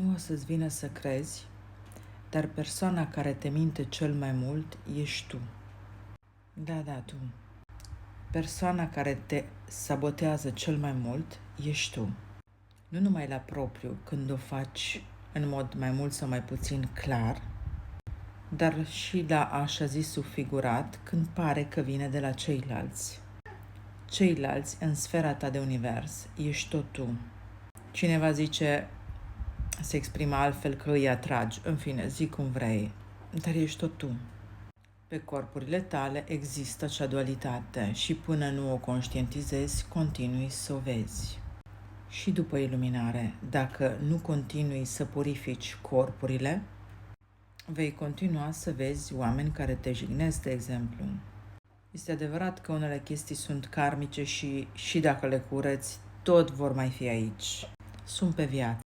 Nu o să-ți vină să crezi, dar persoana care te minte cel mai mult ești tu. Da, tu. Persoana care te sabotează cel mai mult ești tu. Nu numai la propriu, când o faci în mod mai mult sau mai puțin clar, dar și la așa zisul figurat, când pare că vine de la ceilalți. Ceilalți în sfera ta de univers, ești tot tu. Cineva zice, se exprimă altfel, că îi atragi, în fine, zic cum vrei, dar ești tot tu. Pe corpurile tale există acea dualitate și până nu o conștientizezi, continui să o vezi. Și după iluminare, dacă nu continui să purifici corpurile, vei continua să vezi oameni care te jignesc, de exemplu. Este adevărat că unele chestii sunt karmice și dacă le cureți, tot vor mai fi aici. Sunt pe viață.